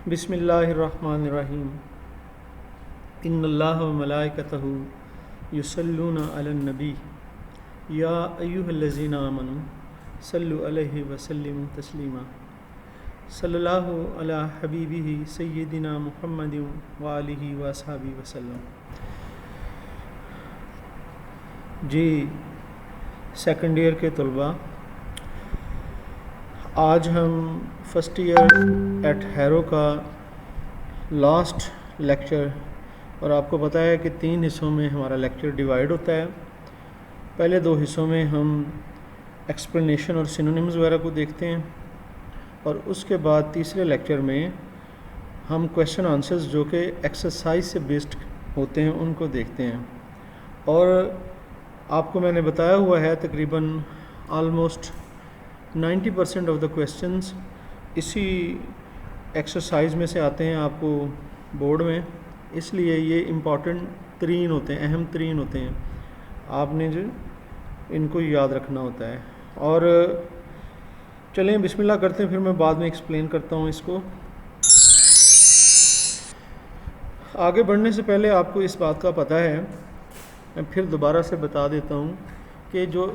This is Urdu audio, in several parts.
بسم اللہ الرحمن الرحیم ان اللہ و ملائکتہ یصلون علی النبی یا ایہا الذین آمنوا صلوا علیہ وسلموا تسلیما صلی اللہ علی حبیبہ سیدنا محمد وآلہ واصحابہ وسلم۔ جی سیکنڈ ایئر کے طلباء، آج ہم فرسٹ ایئر ایٹ ہیرو کا لاسٹ لیکچر، اور آپ کو پتہ ہے کہ 3 حصوں میں ہمارا لیکچر ڈیوائیڈ ہوتا ہے۔ پہلے 2 حصوں میں ہم ایکسپلینیشن اور سینونیمز وغیرہ کو دیکھتے ہیں، اور اس کے بعد تیسرے لیکچر میں ہم کویشچن آنسرز جو کہ ایکسرسائز سے بیسڈ ہوتے ہیں ان کو دیکھتے ہیں۔ اور آپ کو میں نے بتایا ہوا ہے تقریباً آلموسٹ 90% آف دا کویشچنز اسی ایکسرسائز میں سے آتے ہیں آپ کو بورڈ میں، اس لیے یہ امپورٹنٹ ترین ہوتے ہیں، اہم ترین ہوتے ہیں، آپ نے جو ان کو یاد رکھنا ہوتا ہے۔ اور چلیں بسم اللہ کرتے ہیں، پھر میں بعد میں ایکسپلین کرتا ہوں اس کو۔ آگے بڑھنے سے پہلے آپ کو اس بات کا پتہ ہے، میں پھر دوبارہ سے بتا دیتا ہوں کہ جو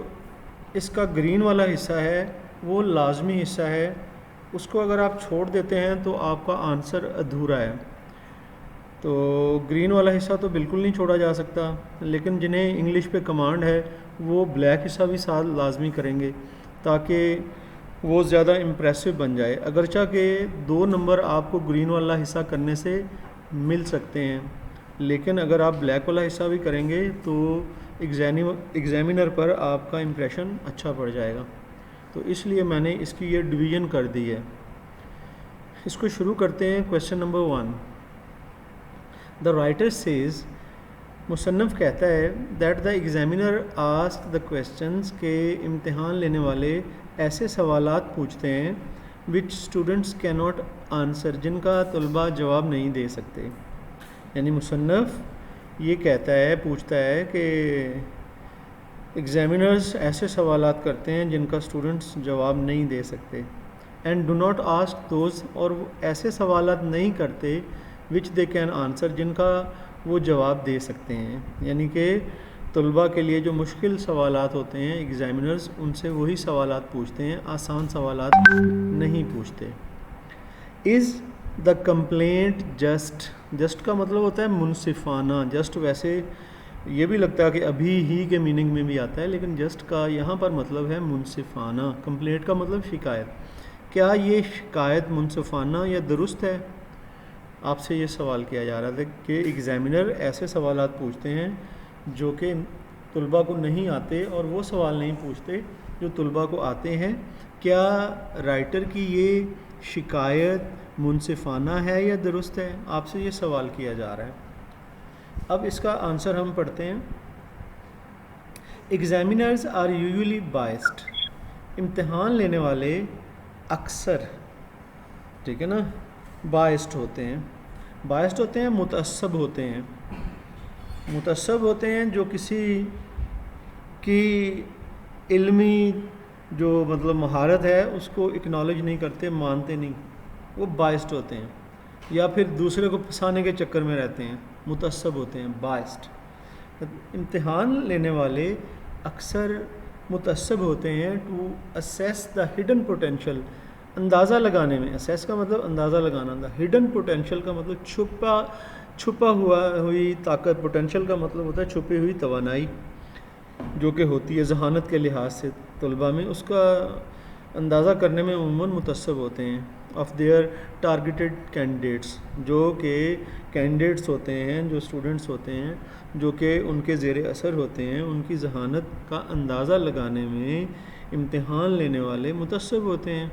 اس کا گرین والا حصہ ہے وہ لازمی حصہ ہے، اس کو اگر آپ چھوڑ دیتے ہیں تو آپ کا آنسر ادھورا ہے۔ تو گرین والا حصہ تو بالکل نہیں چھوڑا جا سکتا، لیکن جنہیں انگلش پہ کمانڈ ہے وہ بلیک حصہ بھی ساتھ لازمی کریں گے تاکہ وہ زیادہ امپریسو بن جائے، اگرچہ کہ 2 نمبر آپ کو گرین والا حصہ کرنے سے مل سکتے ہیں، لیکن اگر آپ بلیک والا حصہ بھی کریں گے تو ایگزامینر پر آپ کا امپریشن اچھا پڑ جائے گا۔ تو اس لیے میں نے اس کی یہ ڈویژن کر دی ہے۔ اس کو شروع کرتے ہیں۔ Question number 1، the writer says, مصنف کہتا ہے that the examiner ask the questions, کہ امتحان لینے والے ایسے سوالات پوچھتے ہیں which students can not answer, جن کا طلباء جواب نہیں دے سکتے۔ یعنی مصنف یہ کہتا ہے، پوچھتا ہے کہ ایگزامینرز ایسے سوالات کرتے ہیں جن کا اسٹوڈنٹس جواب نہیں دے سکتے، and do not ask those, اور وہ ایسے سوالات نہیں کرتے وچ دے کین آنسر، جن کا وہ جواب دے سکتے ہیں۔ یعنی کہ طلباء کے لیے جو مشکل سوالات ہوتے ہیں ایگزامینرز ان سے وہی سوالات پوچھتے ہیں، آسان سوالات نہیں پوچھتے۔ از دا کمپلینٹ جسٹ، جسٹ کا مطلب ہوتا ہے منصفانہ، جسٹ ویسے یہ بھی لگتا ہے کہ ابھی ہی کے میننگ میں بھی آتا ہے، لیکن جسٹ کا یہاں پر مطلب ہے منصفانہ۔ کمپلینٹ کا مطلب شکایت۔ کیا یہ شکایت منصفانہ یا درست ہے؟ آپ سے یہ سوال کیا جا رہا تھا کہ ایگزامینر ایسے سوالات پوچھتے ہیں جو کہ طلباء کو نہیں آتے، اور وہ سوال نہیں پوچھتے جو طلباء کو آتے ہیں۔ کیا رائٹر کی یہ شکایت منصفانہ ہے یا درست ہے؟ آپ سے یہ سوال کیا جا رہا ہے۔ اب اس کا آنسر ہم پڑھتے ہیں۔ ایگزامینرز آر یوزلی بائسڈ، امتحان لینے والے اکثر، ٹھیک ہے نا، بائسڈ ہوتے ہیں۔ بائسڈ ہوتے ہیں، متعصب ہوتے ہیں۔ متعصب ہوتے ہیں جو کسی کی علمی جو مطلب مہارت ہے اس کو اکنالج نہیں کرتے، مانتے نہیں، وہ بائسڈ ہوتے ہیں، یا پھر دوسرے کو پھنسانے کے چکر میں رہتے ہیں، متعصب ہوتے ہیں، بائسڈ۔ امتحان لینے والے اکثر متعصب ہوتے ہیں to assess the hidden potential, اندازہ لگانے میں، اسیس کا مطلب اندازہ لگانا، دا ہڈن پوٹینشیل کا مطلب چھپا ہوئی طاقت، پوٹینشیل کا مطلب ہوتا ہے چھپی ہوئی توانائی جو کہ ہوتی ہے ذہانت کے لحاظ سے طلباء میں، اس کا اندازہ کرنے میں عموماً متعصب ہوتے ہیں۔ آف دیئر ٹارگیٹڈ کینڈیڈیٹس، جو کہ کینڈیڈیٹس ہوتے ہیں، جو اسٹوڈنٹس ہوتے ہیں جو کہ ان کے زیر اثر ہوتے ہیں، ان کی ذہانت کا اندازہ لگانے میں امتحان لینے والے متعصب ہوتے ہیں۔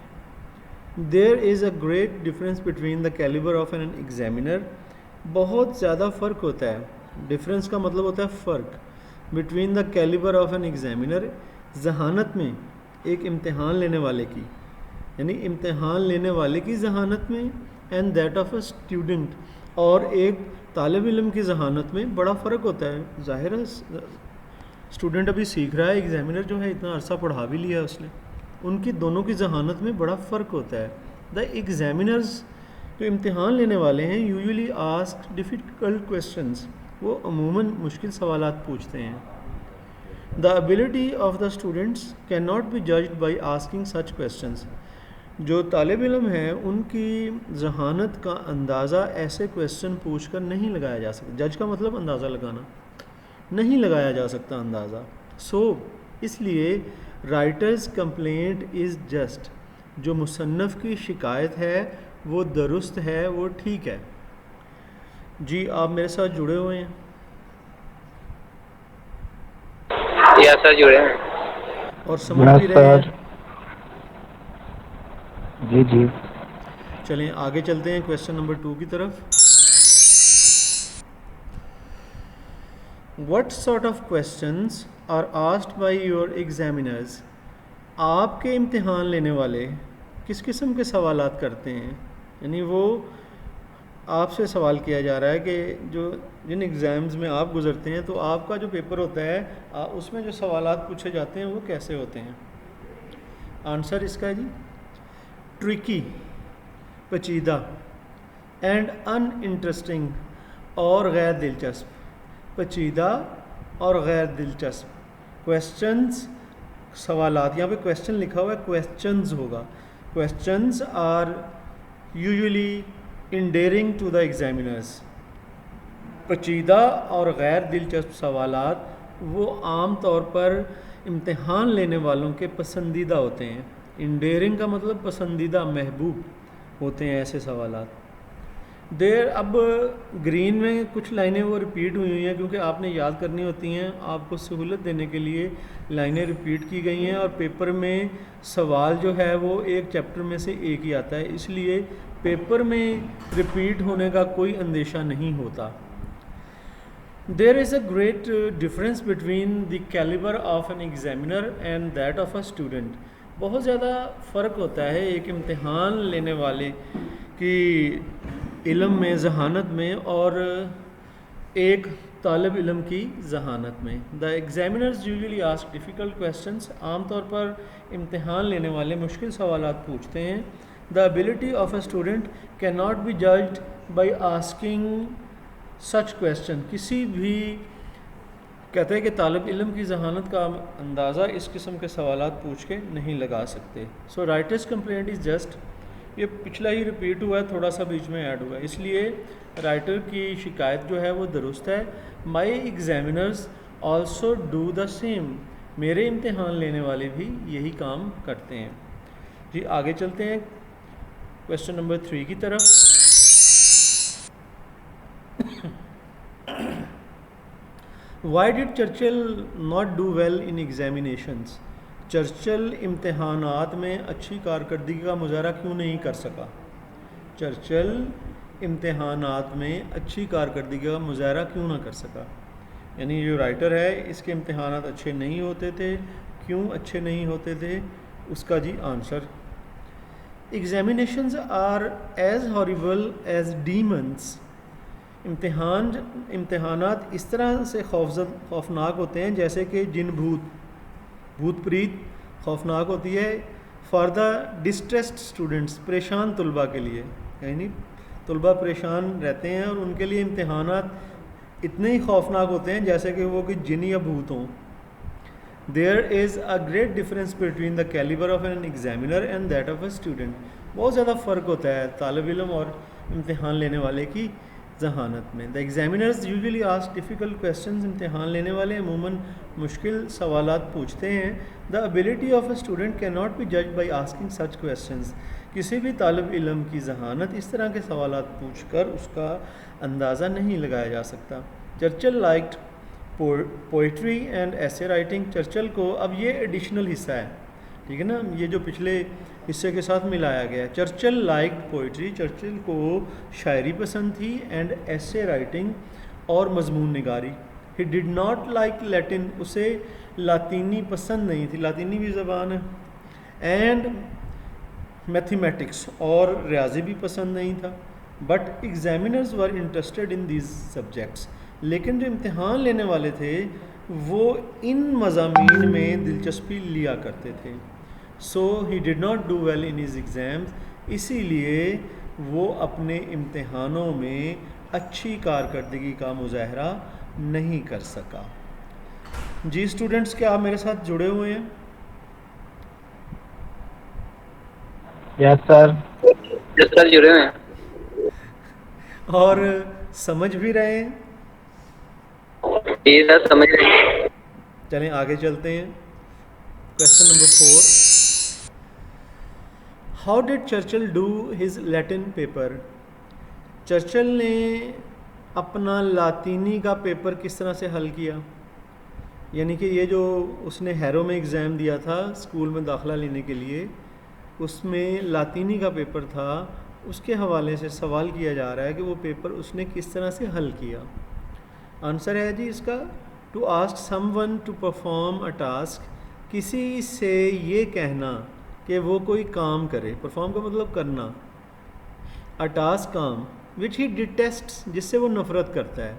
There is a great difference between the calibre of an examiner, بہت زیادہ فرق ہوتا ہے، ڈفرینس کا مطلب ہوتا ہے فرق، between the calibre of an examiner, ذہانت میں ایک امتحان لینے والے کی، یعنی امتحان لینے والے کی ذہانت میں، and that of a student, اور ایک طالب علم کی ذہانت میں بڑا فرق ہوتا ہے۔ ظاہر ہے اسٹوڈنٹ ابھی سیکھ رہا ہے، ایگزامینر جو ہے اتنا عرصہ پڑھا بھی لیا اس نے، ان کی دونوں کی ذہانت میں بڑا فرق ہوتا ہے۔ دا ایگزامینرز جو امتحان لینے والے ہیں یوزلی آسک ڈیفیکلٹ کویشچنس، وہ عموماً مشکل سوالات پوچھتے ہیں. The ability of the students can not be judged by asking such questions. جو طالب علم ہیں ان کی ذہانت کا اندازہ ایسے کویشچن پوچھ کر نہیں لگایا جا سکتا. جج کا مطلب اندازہ لگانا، نہیں لگایا جا سکتا اندازہ. اس لیے رائٹرز کمپلینٹ از جسٹ، جو مصنف کی شکایت ہے وہ درست ہے، وہ ٹھیک ہے. جی آپ میرے ساتھ جڑے ہوئے ہیں؟ یا سر جڑے ہیں اور سمجھ بھی رہے ہیں؟ جی. چلیں آگے چلتے ہیں کویشچن نمبر 2 کی طرف. What sort of questions are asked by your examiners؟ آپ کے امتحان لینے والے کس قسم کے سوالات کرتے ہیں؟ یعنی وہ آپ سے سوال کیا جا رہا ہے کہ جن ایگزامز میں آپ گزرتے ہیں تو آپ کا جو پیپر ہوتا ہے اس میں جو سوالات پوچھے جاتے ہیں وہ کیسے ہوتے ہیں؟ آنسر اس کا جی ٹرکی، پیچیدہ، اینڈ ان انٹرسٹنگ اور غیر دلچسپ. پیچیدہ اور غیر دلچسپ کویشچنز، سوالات. یہاں پہ کویشچن لکھا ہوا ہے، کویشچنز ہوگا. Questions are usually endearing to the examiners. پیچیدہ اور غیر دلچسپ سوالات وہ عام طور پر امتحان لینے والوں کے پسندیدہ ہوتے ہیں. انڈیرنگ کا مطلب پسندیدہ، محبوب ہوتے ہیں ایسے سوالات. اب گرین میں کچھ لائنیں وہ ریپیٹ ہوئی ہیں کیونکہ آپ نے یاد کرنی ہوتی ہیں، آپ کو سہولت دینے کے لیے لائنیں ریپیٹ کی گئی ہیں. اور پیپر میں سوال جو ہے وہ ایک چیپٹر میں سے ایک ہی آتا ہے، اس لیے پیپر میں ریپیٹ ہونے کا کوئی اندیشہ نہیں ہوتا. There is a great difference between the caliber of an examiner and that of a student. بہت زیادہ فرق ہوتا ہے ایک امتحان لینے والے کی علم میں، ذہانت میں، اور ایک طالب علم کی ذہانت میں. The examiners usually ask difficult questions. عام طور پر امتحان لینے والے مشکل سوالات پوچھتے ہیں. The ability of a student can not be judged by asking such question. کسی بھی کہتے ہیں کہ طالب علم کی ذہانت کا اندازہ اس قسم کے سوالات پوچھ کے نہیں لگا سکتے. سو رائٹرز کمپلینٹ از جسٹ، یہ پچھلا ہی ریپیٹ ہوا ہے، تھوڑا سا بیچ میں ایڈ ہوا ہے، اس لیے رائٹر کی شکایت جو ہے وہ درست ہے. My examiners also do the same. میرے امتحان لینے والے بھی یہی کام کرتے ہیں. جی آگے چلتے ہیں کویشچن نمبر 3 کی طرف. Why did Churchill not do well in examinations؟ Churchill امتحانات میں اچھی کارکردگی کا مظاہرہ کیوں نہیں کر سکا؟ چرچل امتحانات میں اچھی کارکردگی کا مظاہرہ کیوں نہ کر سکا؟ یعنی جو رائٹر ہے اس کے امتحانات اچھے نہیں ہوتے تھے، کیوں اچھے نہیں ہوتے تھے؟ اس کا جی answer examinations are as horrible as demons. امتحانات اس طرح سے خوفناک ہوتے ہیں جیسے کہ جن بھوت پریت خوفناک ہوتی ہے. فار دا ڈسٹریسڈ اسٹوڈنٹس، پریشان طلباء کے لیے، یعنی طلباء پریشان رہتے ہیں اور ان کے لیے امتحانات اتنے ہی خوفناک ہوتے ہیں جیسے کہ وہ کہ جن یا بھوت ہوں. There is a great difference between the calibre of an examiner and that of a student. بہت زیادہ فرق ہوتا ہے طالب علم اور امتحان لینے والے کی ذہانت میں. The examiners usually ask difficult questions. امتحان لینے والے عموماً مشکل سوالات پوچھتے ہیں. The ability of a student can not be judged by asking such questions. کسی بھی طالب علم کی ذہانت اس طرح کے سوالات پوچھ کر اس کا اندازہ نہیں لگایا جا سکتا. Churchill liked poetry and essay writing. Churchill کو، اب یہ ایڈیشنل حصہ ہے، ٹھیک ہے نا، یہ جو پچھلے حصے کے ساتھ ملایا گیا ہے. چرچل لائکڈ پوئٹری، چرچل کو شاعری پسند تھی، اینڈ ایسے رائٹنگ اور مضمون نگاری. ہی ڈڈ ناٹ لائک لیٹن، اسے لاطینی پسند نہیں تھی، لاطینی بھی زبان ہے. اینڈ میتھمیٹکس، اور ریاضی بھی پسند نہیں تھا. But examiners were interested in these subjects. لیکن جو امتحان لینے والے تھے وہ ان مضامین میں دلچسپی لیا کرتے تھے. So he did not do well in his exams. اسی لیے وہ اپنے امتحانوں میں اچھی کارکردگی کا مظاہرہ نہیں کر سکا. جی اسٹوڈنٹس، کیا آپ میرے ساتھ جڑے ہوئے ہیں؟ یس سر. جس سر جڑے ہوئے ہیں. اور سمجھ بھی رہے ہیں؟ جی سر سمجھ رہے ہیں. چلیں آگے چلتے ہیں. Question number 4. How did Churchill do his Latin paper? Churchill نے اپنا لاطینی کا پیپر کس طرح سے حل کیا؟ یعنی کہ یہ جو اس نے ہیرو میں ایگزام دیا تھا اسکول میں داخلہ لینے کے لیے، اس میں لاطینی کا پیپر تھا، اس کے حوالے سے سوال کیا جا رہا ہے کہ وہ پیپر اس نے کس طرح سے حل کیا. آنسر ہے جی اس کا to ask someone to perform a task, کسی سے یہ کہنا کہ وہ کوئی کام کرے. پرفارم کا مطلب کرنا، اے ٹاسک کام وچ ہی ڈیٹیسٹ، جس سے وہ نفرت کرتا ہے.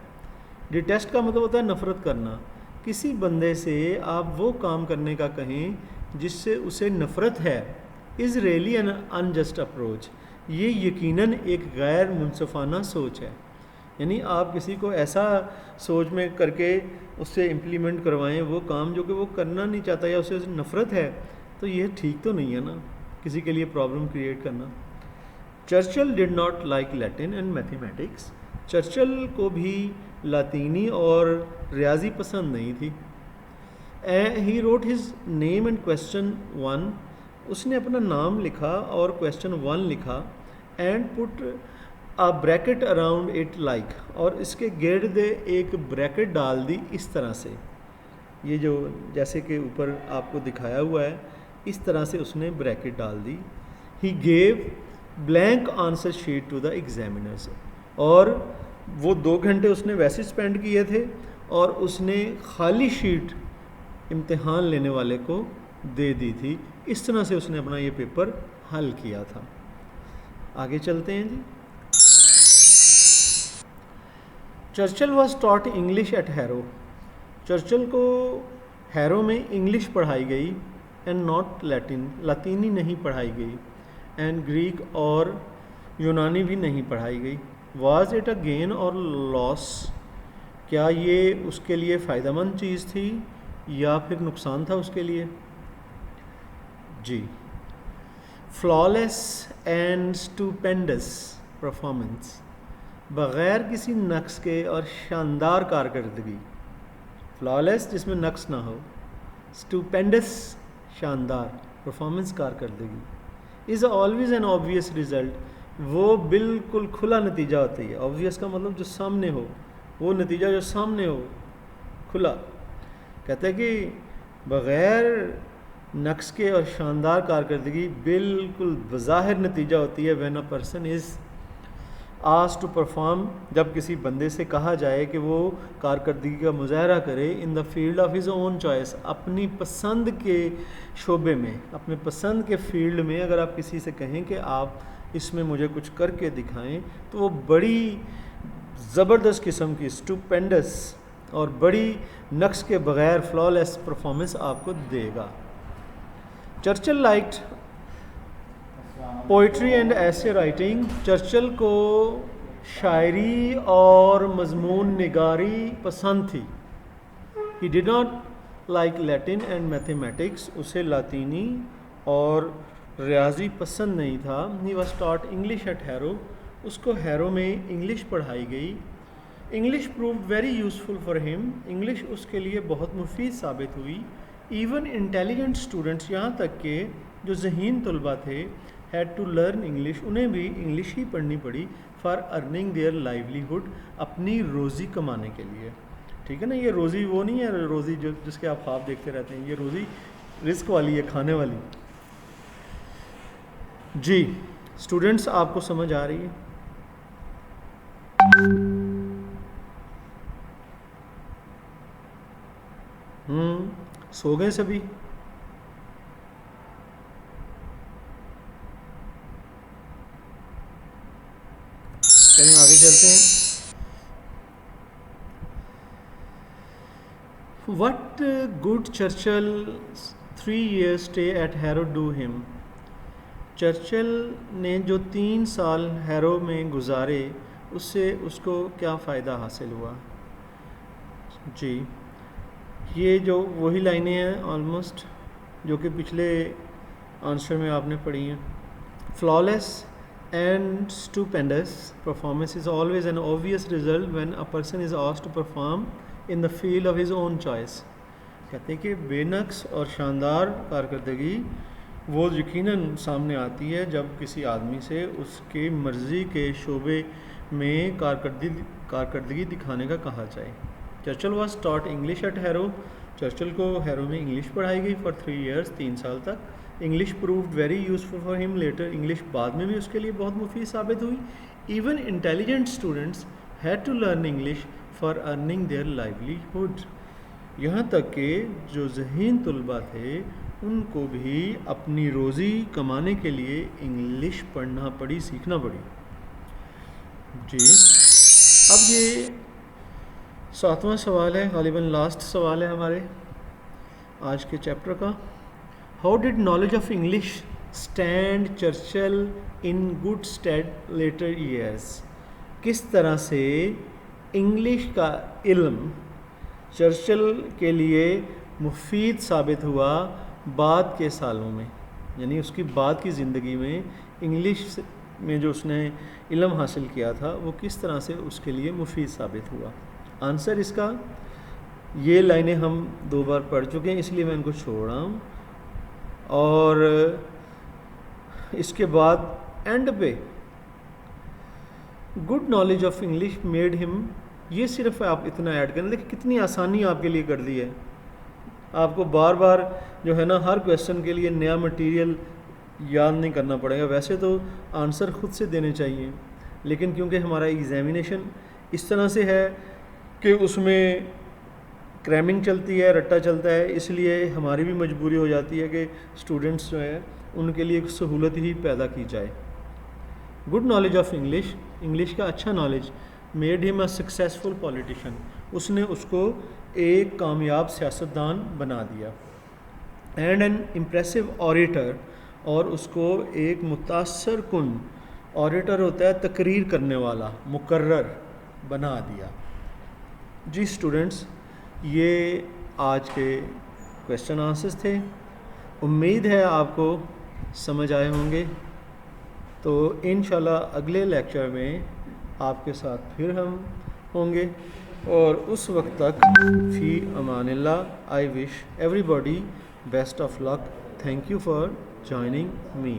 ڈیٹیسٹ کا مطلب ہوتا ہے نفرت کرنا. کسی بندے سے آپ وہ کام کرنے کا کہیں جس سے اسے نفرت ہے، is really an unjust approach, یہ یقیناً ایک غیر منصفانہ سوچ ہے. یعنی آپ کسی کو ایسا سوچ میں کر کے اس سے امپلیمنٹ کروائیں وہ کام جو کہ وہ کرنا نہیں چاہتا یا اسے نفرت ہے، تو یہ ٹھیک تو نہیں ہے نا، کسی کے لیے پرابلم کریٹ کرنا. Churchill did not like Latin and mathematics, Churchill کو بھی لاطینی اور ریاضی پسند نہیں تھی. He wrote his name and question 1، اس نے اپنا نام لکھا اور کویسچن 1 لکھا. And put a bracket around it like, اور اس کے گرد ایک بریکٹ ڈال دی اس طرح سے، یہ جو جیسے کہ اوپر آپ کو دکھایا ہوا ہے اس طرح سے اس نے بریکٹ ڈال دی. He gave blank answer sheet to the examiners, اور وہ 2 گھنٹے اس نے ویسے اسپینڈ کیے تھے اور اس نے خالی شیٹ امتحان لینے والے کو دے دی تھی. اس طرح سے اس نے اپنا یہ پیپر حل کیا تھا. آگے چلتے ہیں جی. Churchill was taught English at Harrow, Churchill کو ہیرو میں انگلش پڑھائی گئی. اینڈ ناٹ لیٹن، لاطینی نہیں پڑھائی گئی. اینڈ گریک اور یونانی بھی نہیں پڑھائی گئی. واز اٹ اے گین اور لاس، کیا یہ اس کے لیے فائدہ مند چیز تھی یا پھر نقصان تھا اس کے لیے؟ جی. فلالیس اینڈ اسٹوپینڈس پرفارمنس، بغیر کسی نقص کے اور شاندار کارکردگی. فلالیس جس میں نقص نہ ہو، اسٹوپینڈس شاندار، پرفارمنس کارکردگی. از آلویز این آبویس ریزلٹ، وہ بالکل کھلا نتیجہ ہوتی ہے. آبویس کا مطلب جو سامنے ہو، وہ نتیجہ جو سامنے ہو کھلا. کہتے ہیں کہ بغیر نقص کے اور شاندار کارکردگی بالکل بظاہر نتیجہ ہوتی ہے. When a person is asked to perform, جب کسی بندے سے کہا جائے کہ وہ کارکردگی کا مظاہرہ کرے in the field of his own choice, اپنی پسند کے شعبے میں، اپنے پسند کے فیلڈ میں اگر آپ کسی سے کہیں کہ آپ اس میں مجھے کچھ کر کے دکھائیں، تو وہ بڑی زبردست قسم کی اسٹوپینڈس اور بڑی نقص کے بغیر فلالیس پرفارمنس آپ کو دے گا. Churchill liked poetry and essay writing, Churchill کو شاعری اور مضمون نگاری پسند تھی. He did not like Latin and mathematics, اسے لاطینی اور ریاضی پسند نہیں تھا. He was taught English at Harrow, اس کو ہیرو میں انگلش پڑھائی گئی. English proved very useful for him, English اس کے لیے بہت مفید ثابت ہوئی. ایون انٹیلیجنٹ اسٹوڈنٹس، یہاں تک کہ جو ذہین طلباء تھے، ہیڈ ٹو لرن انگلش، انہیں بھی انگلش ہی پڑھنی پڑی فار ارننگ دیئر لائیولیہڈ، اپنی روزی کمانے کے لیے. ٹھیک ہے نا، یہ روزی وہ نہیں ہے روزی جس کے آپ خواب دیکھتے رہتے ہیں، یہ روزی رزق والی ہے، کھانے والی. جی اسٹوڈنٹس، آپ کو سمجھ آ رہی ہے؟ سو گئے سبھی؟ چلیں آگے چلتے ہیں. What good Churchill's 3 years stay at Harrow do him؟ Churchill نے جو 3 سال ہیرو میں گزارے اس سے اس کو کیا فائدہ حاصل ہوا؟ جی یہ جو وہی لائنیں ہیں آلموسٹ جو کہ پچھلے آنسر میں آپ نے پڑھی ہیں. Flawless and stupendous performance is always an obvious result when a person is asked to perform in the field of his own choice. کہتے ہیں کہ بے نقص اور شاندار کارکردگی وہ یقیناً سامنے آتی ہے جب کسی آدمی سے اس کے مرضی کے شعبے میں کارکردگی دکھانے کا کہا جائے. Churchill was taught English at Harrow. Churchill کو ہیرو میں انگلش پڑھائی گئی فار 3 years 3 سال تک. English proved very useful for him later. English بعد میں بھی اس کے لیے بہت مفید ثابت ہوئی. Even intelligent students had to learn English for earning their livelihood. یہاں تک کہ جو ذہین طلباء تھے ان کو بھی اپنی روزی کمانے کے لیے انگلش پڑھنا پڑی، سیکھنا پڑی. جی اب یہ 7واں سوال ہے، غالباً لاسٹ سوال ہے ہمارے آج کے چیپٹر کا. How did knowledge of English stand Churchill in good stead later years. کس طرح سے انگلش کا علم چرچل کے لیے مفید ثابت ہوا بعد کے سالوں میں، یعنی اس کی بعد کی زندگی میں انگلش میں جو اس نے علم حاصل کیا تھا وہ کس طرح سے اس کے لیے مفید ثابت ہوا. آنسر اس کا یہ لائنیں ہم 2 بار پڑھ چکے ہیں اس لیے میں ان کو چھوڑ رہا ہوں. اور اس کے بعد اینڈ پہ good knowledge of English made ہم، یہ صرف آپ اتنا ایڈ کریں. دیکھیں کتنی آسانی آپ کے لیے کر دی ہے. آپ کو بار بار جو ہے نا ہر کویسچن کے لیے نیا مٹیریل یاد نہیں کرنا پڑے گا. ویسے تو آنسر خود سے دینے چاہیے لیکن کیونکہ ہمارا ایگزامینیشن اس طرح سے ہے کہ اس میں کریمنگ چلتی ہے، رٹا چلتا ہے، اس لیے ہماری بھی مجبوری ہو جاتی ہے کہ اسٹوڈنٹس جو ہے ان کے لیے ایک سہولت ہی پیدا کی جائے. Good knowledge of English, English کا اچھا نالج میڈ ہم اے سکسیزفل پولیٹیشین، اس نے اس کو ایک کامیاب سیاستدان بنا دیا. اینڈ این امپریسو اوریٹر، اور اس کو ایک متاثر کن، اوریٹر ہوتا ہے تقریر کرنے والا، مقرر بنا دیا. جی اسٹوڈنٹس یہ آج کے کویسچن آنسرز تھے. امید ہے آپ کو سمجھ آئے ہوں گے. تو انشاءاللہ اگلے لیکچر میں آپ کے ساتھ پھر ہم ہوں گے، اور اس وقت تک فی امان اللہ. I wish everybody best of luck. Thank you for joining me.